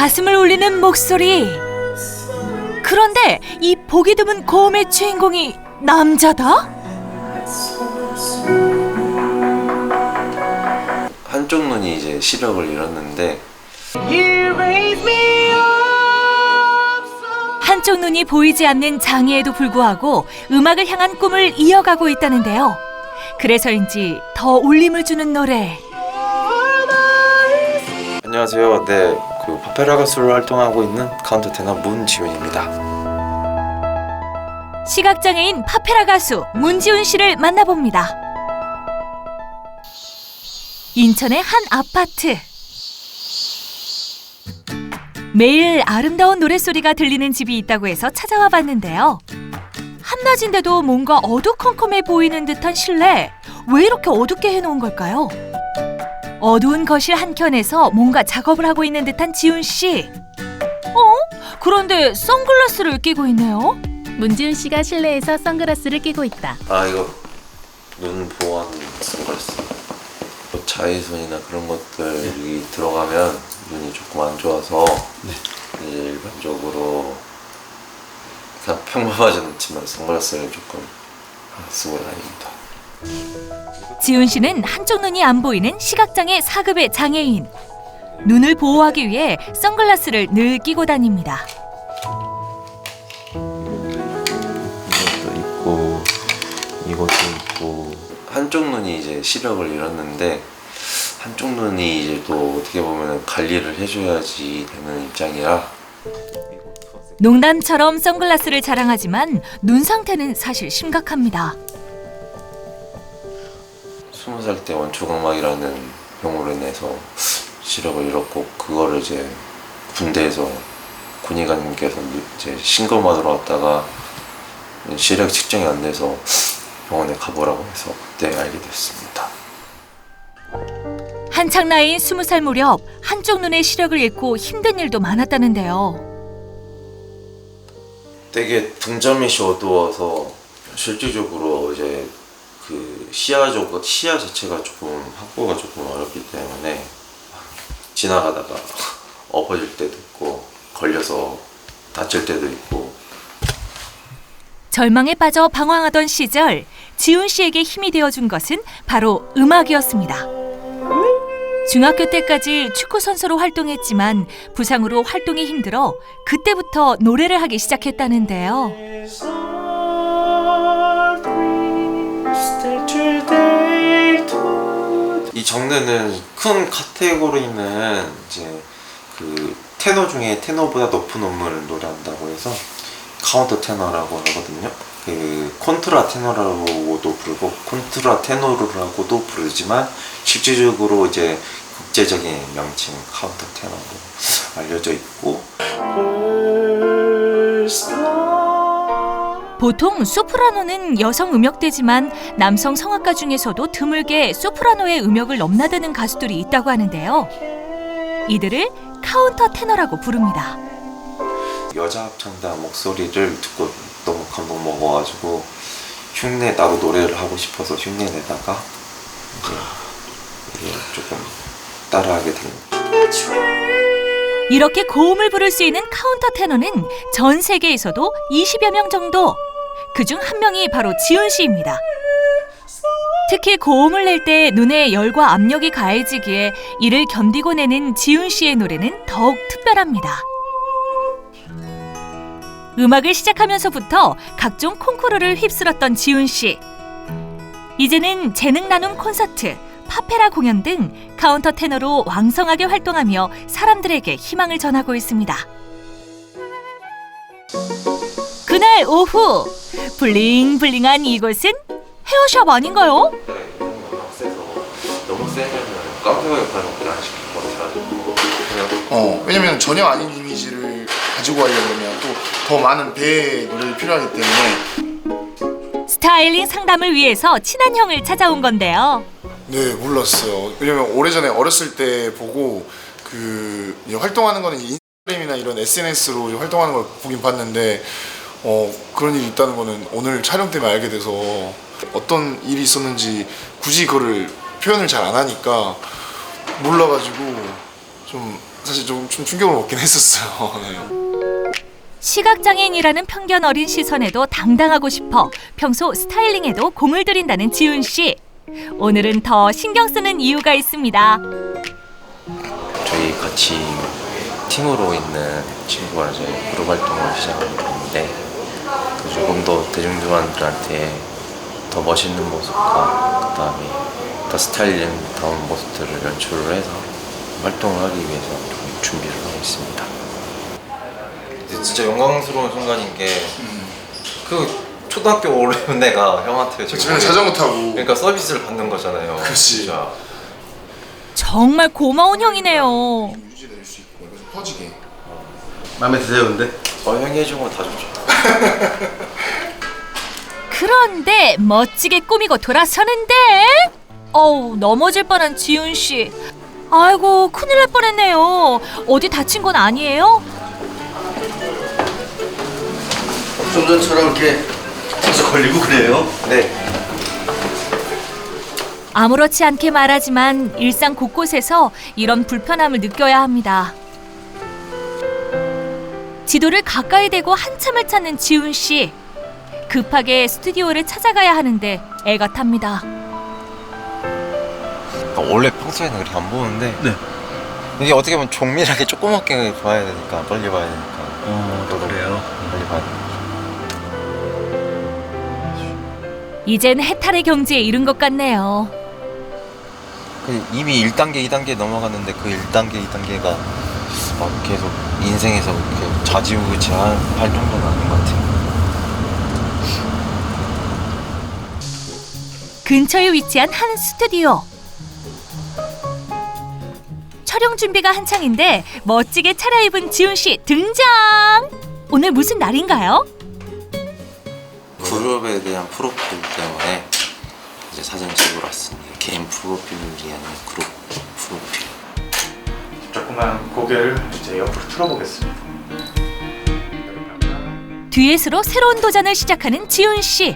가슴을 울리는 목소리. 그런데 이 보기 드문 고음의 주인공이 남자다? 한쪽 눈이 이제 시력을 잃었는데 한쪽 눈이 보이지 않는 장애에도 불구하고 음악을 향한 꿈을 이어가고 있다는데요. 그래서인지 더 울림을 주는 노래. 안녕하세요. 네, 파페라 가수로 활동하고 있는 카운터 테너 문지훈입니다. 시각장애인 파페라 가수 문지훈 씨를 만나봅니다. 인천의 한 아파트. 매일 아름다운 노랫소리가 들리는 집이 있다고 해서 찾아와 봤는데요. 한낮인데도 뭔가 어두컴컴해 보이는 듯한 실내. 왜 이렇게 어둡게 해놓은 걸까요? 어두운 거실 한켠에서 뭔가 작업을 하고 있는 듯한 지훈 씨. 그런데 선글라스를 끼고 있네요. 문지훈 씨가 실내에서 선글라스를 끼고 있다. 이거 눈 보호하는 선글라스. 자외선이나 그런 것들이 들어가면 눈이 조금 안 좋아서 이제 일반적으로 그냥 평범하진 않지만 선글라스를 조금 쓰고 다닙니다. 지훈 씨는 한쪽 눈이 안 보이는 시각장애 4급의 장애인. 눈을 보호하기 위해 선글라스를 늘 끼고 다닙니다. 이것도 있고 이것도 있고 한쪽 눈이 이제 시력을 잃었는데 한쪽 눈이 이제 또 어떻게 보면 관리를 해줘야지 되는 입장이라. 농담처럼 선글라스를 자랑하지만 눈 상태는 사실 심각합니다. 20살 때 원초각막이라는 병으로 인해서 시력을 잃었고, 그거를 이제 군대에서 군의관님께서 이제 신검하러 왔다가 시력 측정이 안 돼서 병원에 가보라고 해서 그때 알게 됐습니다. 한창 나이인 20살 무렵 한쪽 눈의 시력을 잃고 힘든 일도 많았다는데요. 되게 등잔빛이 어두워서 실질적으로 이제 시야 자체가 조금 확보가 조금 어렵기 때문에 지나가다가 엎어질 때도 있고 걸려서 다칠 때도 있고. 절망에 빠져 방황하던 시절 지훈 씨에게 힘이 되어준 것은 바로 음악이었습니다. 중학교 때까지 축구 선수로 활동했지만 부상으로 활동이 힘들어 그때부터 노래를 하기 시작했다는데요. 이 장르는 큰 카테고리는 이제 테너 중에 테너보다 높은 음을 노래한다고 해서 카운터 테너라고 하거든요. 콘트라 테너라고도 부르고 콘트라 테너라고도 부르지만 실질적으로 이제 국제적인 명칭 카운터 테너로 알려져 있고. 보통 소프라노는 여성 음역대지만 남성 성악가 중에서도 드물게 소프라노의 음역을 넘나드는 가수들이 있다고 하는데요. 이들을 카운터 테너라고 부릅니다. 여자 합창단 목소리를 듣고 너무 감동 먹어가지고 흉내 나도 노래를 하고 싶어서 흉내 내다가 이제 조금 따라하게 됩니다. 이렇게 고음을 부를 수 있는 카운터 테너는 전 세계에서도 20여 명 정도. 그중 한 명이 바로 지훈 씨입니다. 특히 고음을 낼 때 눈에 열과 압력이 가해지기에 이를 견디고 내는 지훈 씨의 노래는 더욱 특별합니다. 음악을 시작하면서부터 각종 콩쿠르를 휩쓸었던 지훈 씨. 이제는 재능 나눔 콘서트, 파페라 공연 등 카운터 테너로 왕성하게 활동하며 사람들에게 희망을 전하고 있습니다. 그날 오후, 블링블링한 이곳은 헤어샵 아닌가요? 너무 세면 깜짝이야 발목을 안 시킬 것 같아가지고. 왜냐면 전혀 아닌 이미지를 가지고 가려면 또 더 많은 배의 노력이 필요하기 때문에. 스타일링 상담을 위해서 친한 형을 찾아온 건데요. 네, 몰랐어요. 왜냐면 오래전에 어렸을 때 보고 활동하는 거는 인스타그램이나 이런 SNS로 활동하는 걸 보긴 봤는데 그런 일이 있다는 거는 오늘 촬영 때문에 알게 돼서 어떤 일이 있었는지 굳이 그거를 표현을 잘 안 하니까 몰라가지고 좀 사실 좀 충격을 먹긴 했었어요. 네. 시각장애인이라는 편견 어린 시선에도 당당하고 싶어 평소 스타일링에도 공을 들인다는 지훈 씨. 오늘은 더 신경 쓰는 이유가 있습니다. 저희 같이 팀으로 있는 친구가 이제 그룹 활동을 시작하게 됐는데 조금 더 대중들한테 더 멋있는 모습과 그다음에 더 스타일링다운 모습들을 연출을 해서 활동을 하기 위해서 좀 준비를 하고 있습니다. 진짜 영광스러운 순간인 게 그 초등학교 오래된 애가 형한테 저 집에 자전거 타고. 그러니까 서비스를 받는 거잖아요. 그렇지. 진짜. 정말 고마운 형이네요. 유지될 수 있고 이거 좀 퍼지게. 마음에 드세요, 근데? 형이 해준 건 다 좋죠. 그런데 멋지게 꾸미고 돌아서는데 넘어질 뻔한 지훈 씨. 아이고 큰일 날 뻔했네요. 어디 다친 건 아니에요? 좀 전처럼 이렇게 계속 걸리고 그래요? 네. 아무렇지 않게 말하지만 일상 곳곳에서 이런 불편함을 느껴야 합니다. 지도를 가까이 대고 한참을 찾는 지훈 씨. 급하게 스튜디오를 찾아가야 하는데 애가 탑니다. 원래 평소에는 그렇게 안 보는데 네. 이게 어떻게 보면 종밀하게 조그맣게 봐야 되니까 빨리 봐야 되니까 또 그래요? 빨리 봐야 돼. 이젠 해탈의 경지에 이른 것 같네요. 이미 1단계, 2단계 넘어갔는데 그 1단계, 2단계가 막 계속 인생에서 이렇게 좌지우지할 정도는 아닌 것 같아요. 근처에 위치한 한 스튜디오. 촬영 준비가 한창인데 멋지게 차려입은 지훈 씨 등장. 오늘 무슨 날인가요? 그룹에 대한 프로필 때문에 이제 사진 찍으러 왔습니다. 개인 프로필이 아닌 그룹 프로필. 조그만 고개를 이제 옆으로 틀어보겠습니다. 듀엣으로 새로운 도전을 시작하는 지훈 씨.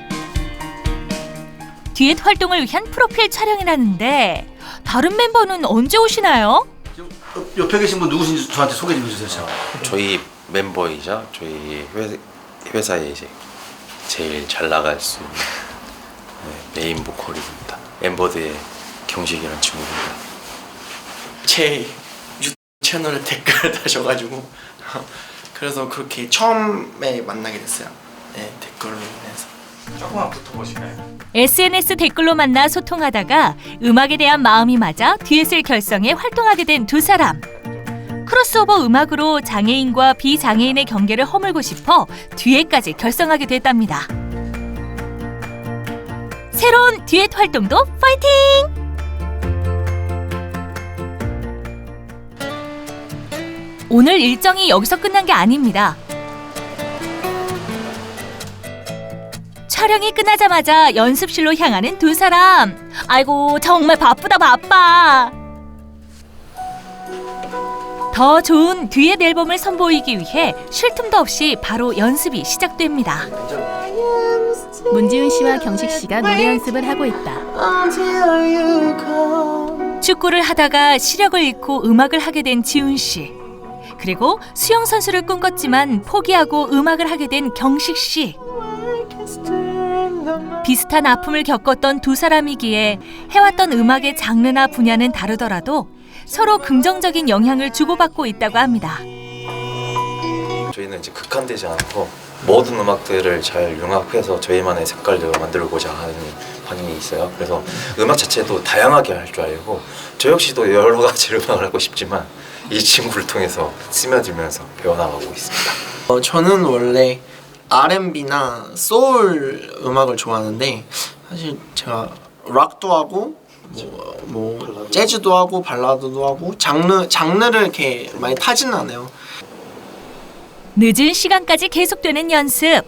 듀엣 활동을 위한 프로필 촬영이라는데 다른 멤버는 언제 오시나요? 옆에 계신 분 누구신지 저한테 소개 좀 해주세요. 저희 멤버이자 저희 회사에 이제 제일 잘 나갈 수 있는 메인 보컬입니다. 엠버드의 경식이라는 친구입니다. 제 유튜브 채널에 댓글을 다셔가지고 그래서 그렇게 처음에 만나게 됐어요. 네, 댓글로 인해서. 조금만 붙어보실까요? SNS 댓글로 만나 소통하다가 음악에 대한 마음이 맞아 듀엣을 결성해 활동하게 된 두 사람. 크로스오버 음악으로 장애인과 비장애인의 경계를 허물고 싶어 듀엣까지 결성하게 됐답니다. 새로운 듀엣 활동도 파이팅! 오늘 일정이 여기서 끝난 게 아닙니다. 촬영이 끝나자마자 연습실로 향하는 두 사람. 아이고 정말 바쁘다 바빠. 더 좋은 듀엣 앨범을 선보이기 위해 쉴 틈도 없이 바로 연습이 시작됩니다. 문지훈 씨와 경식 씨가 노래 연습을 하고 있다. 축구를 하다가 시력을 잃고 음악을 하게 된 지훈 씨. 그리고 수영 선수를 꿈꿨지만 포기하고 음악을 하게 된 경식 씨. 비슷한 아픔을 겪었던 두 사람이기에 해왔던 음악의 장르나 분야는 다르더라도 서로 긍정적인 영향을 주고받고 있다고 합니다. 저희는 이제 극한되지 않고 모든 음악들을 잘 융합해서 저희만의 색깔을 만들고자 하는 방향이 있어요. 그래서 음악 자체도 다양하게 할 줄 알고 저 역시도 여러 가지 음악을 하고 싶지만 이 친구를 통해서 스며들면서 배워나가고 있습니다. 저는 원래 R&B나 소울 음악을 좋아하는데 사실 제가 락도 하고 뭐 재즈도 하고 발라드도 하고 장르를 이렇게 많이 타지는 않아요. 늦은 시간까지 계속되는 연습.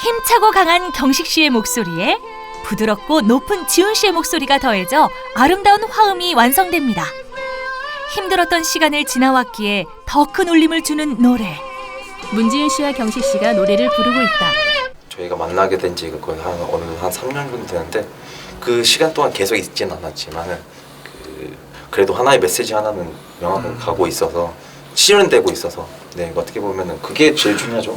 힘차고 강한 경식 씨의 목소리에 부드럽고 높은 지훈 씨의 목소리가 더해져 아름다운 화음이 완성됩니다. 힘들었던 시간을 지나왔기에 더 큰 울림을 주는 노래. 문지훈 씨와 경식 씨가 노래를 부르고 있다. 저희가 만나게 된 지가 거의 한 3년 정도 되는데 그 시간 동안 계속 있진 않았지만은 그 그래도 하나의 메시지 하나는 명확하게 가고 있어서 실현되고 있어서 네 어떻게 보면은 그게 제일 중요하죠.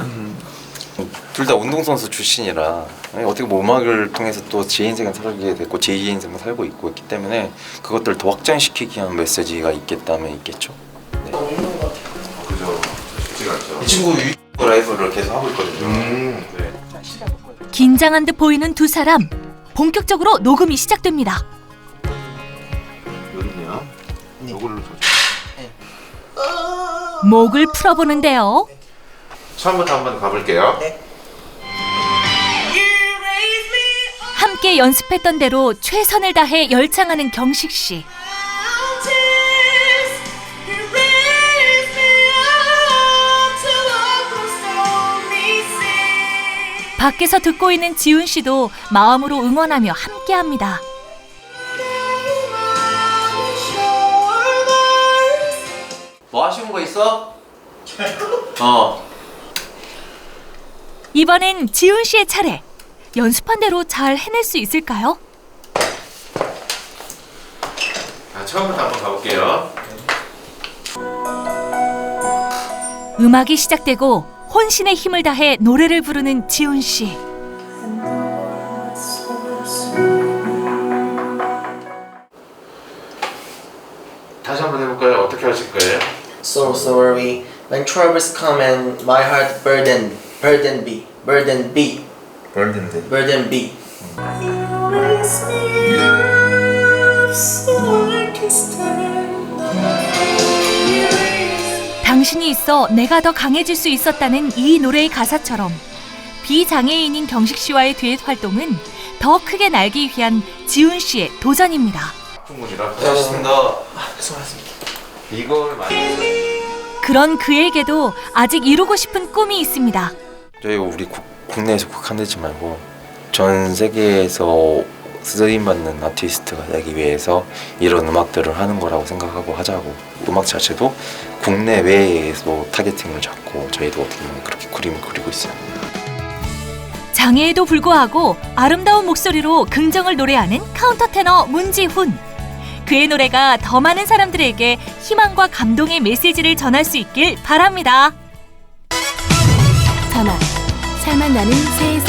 둘 다 운동선수 출신이라 어떻게 보면 음악을 통해서 또 제 인생을 살게 됐고 제2의 인생을 살고 있기 때문에 그것들을 더 확장시키기 위한 메시지가 있겠다면 있겠죠. 네. 그죠. 쉽지가 않죠. 이 친구 유튜브 라이브를 계속 하고 있거든요. 네. 긴장한 듯 보이는 두 사람. 본격적으로 녹음이 시작됩니다. 여기냐? 이걸로 목을 풀어보는데요. 처음부터 한번 가볼게요. 함께 연습했던 대로 최선을 다해 열창하는 경식 씨. 밖에서 듣고 있는 지훈 씨도 마음으로 응원하며 함께합니다. 뭐 아쉬운 거 있어? 이번엔 지훈 씨의 차례. 연습한 대로 잘 해낼 수 있을까요? 자, 처음부터 한번 가볼게요. 음악이 시작되고 혼신의 힘을 다해 노래를 부르는 지훈 씨. 다시 한번 해볼까요? 어떻게 하실 거예요? So sorry when troubles come and my heart burden be. burden 당신이 있어 내가 더 강해질 수 있었다는 이 노래의 가사처럼 비장애인인 경식 씨와의 듀엣 활동은 더 크게 날기 위한 지훈 씨의 도전입니다. 충분히라. 고맙습니다. 수고하셨습니다. 이걸 많이. 그런 그에게도 아직 이루고 싶은 꿈이 있습니다. 저희가 우리 국내에서 국한되지 말고 전 세계에서 쓰임받는 아티스트가 되기 위해서 이런 음악들을 하는 거라고 생각하고 하자고 음악 자체도 국내외에서 타겟팅을 잡고 저희도 어떻게 보면 그렇게 그림을 그리고 있어요. 장애에도 불구하고 아름다운 목소리로 긍정을 노래하는 카운터 테너 문지훈. 그의 노래가 더 많은 사람들에게 희망과 감동의 메시지를 전할 수 있길 바랍니다. 자막. 살맛 나는 새해